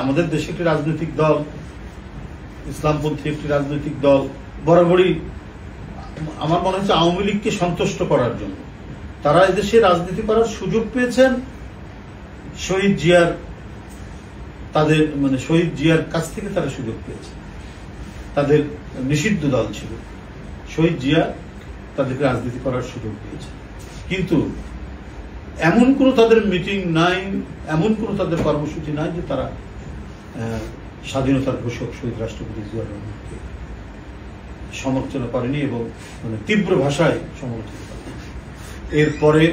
আমাদের দেশে একটি রাজনৈতিক দল, ইসলামপন্থী একটি রাজনৈতিক দল বরাবরই আমার মনে হচ্ছে আওয়ামী লীগকে সন্তুষ্ট করার জন্য তারা এদেশে রাজনীতি করার সুযোগ পেয়েছেন। শহীদ জিয়ার শহীদ জিয়ার কাছ থেকে তারা সুযোগ পেয়েছে। তাদের নিষিদ্ধ দল ছিল, শহীদ জিয়া তাদেরকে রাজনীতি করার সুযোগ দিয়েছে। কিন্তু এমন কোন তাদের মিটিং নাই, এমন কোন তাদের কর্মসূচি নাই যে তারা স্বাধীনতার ঘোষক শহীদ রাষ্ট্রপতি জিয়াউর রহমানকে সমালোচনা করেনি এবং তীব্র ভাষায় সমালোচনা করেনি। এরপরে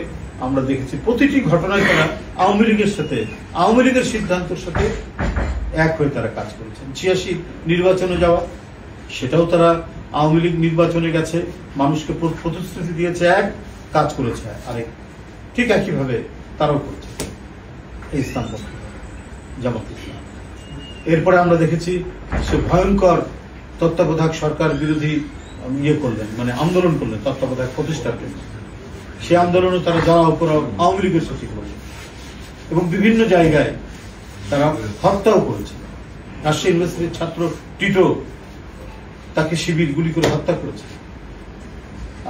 আমরা দেখেছি প্রতিটি ঘটনায় তারা আওয়ামী লীগের সাথে, আওয়ামী লীগের সিদ্ধান্তের সাথে এক হয়ে তারা কাজ করেছেন। ৮৬ নির্বাচনে যাওয়া, সেটাও তারা আওয়ামী লীগ নির্বাচনে গেছে, মানুষকে প্রতিশ্রুতি দিয়েছে এক, কাজ করেছে আরেক। ঠিক একইভাবে তারাও করছে ইসলাম জামাত ইসলাম। এরপরে আমরা দেখেছি সে ভয়ঙ্কর তত্ত্বাবধায়ক সরকার বিরোধী করলেন, আন্দোলন করলেন তত্ত্বাবধায়ক প্রতিষ্ঠার জন্য। সে আন্দোলনে তারা যাওয়া উপর আওয়ামী লীগের সচিব করলেন এবং বিভিন্ন জায়গায় তারা হত্যাও করেছে। রাজশাহী ইউনিভার্সিটির ছাত্র টিটো, তাকে শিবির গুলি করে হত্যা করেছে।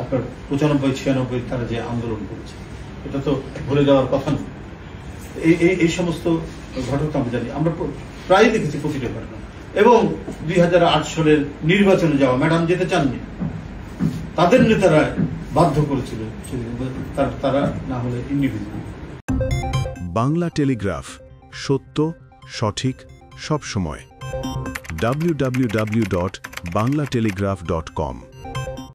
আপনার ৯৫-৯৬ তারা যে আন্দোলন করেছে, এটা তো ভুলে যাওয়ার কথা না। এই সমস্ত ঘটনা আমরা জানি, আমরা প্রায় দেখেছি প্রতিটা ঘটনা। এবং ২০০৮ সালের নির্বাচনে যাওয়া, ম্যাডাম যেতে চাননি, তাদের নেতারা বাধ্য করেছিল, তারা না হলে ইন্ডিভিজুয়াল। বাংলা টেলিগ্রাফ, সত্য, সঠিক, সব সময়। www.banglatelegraph.com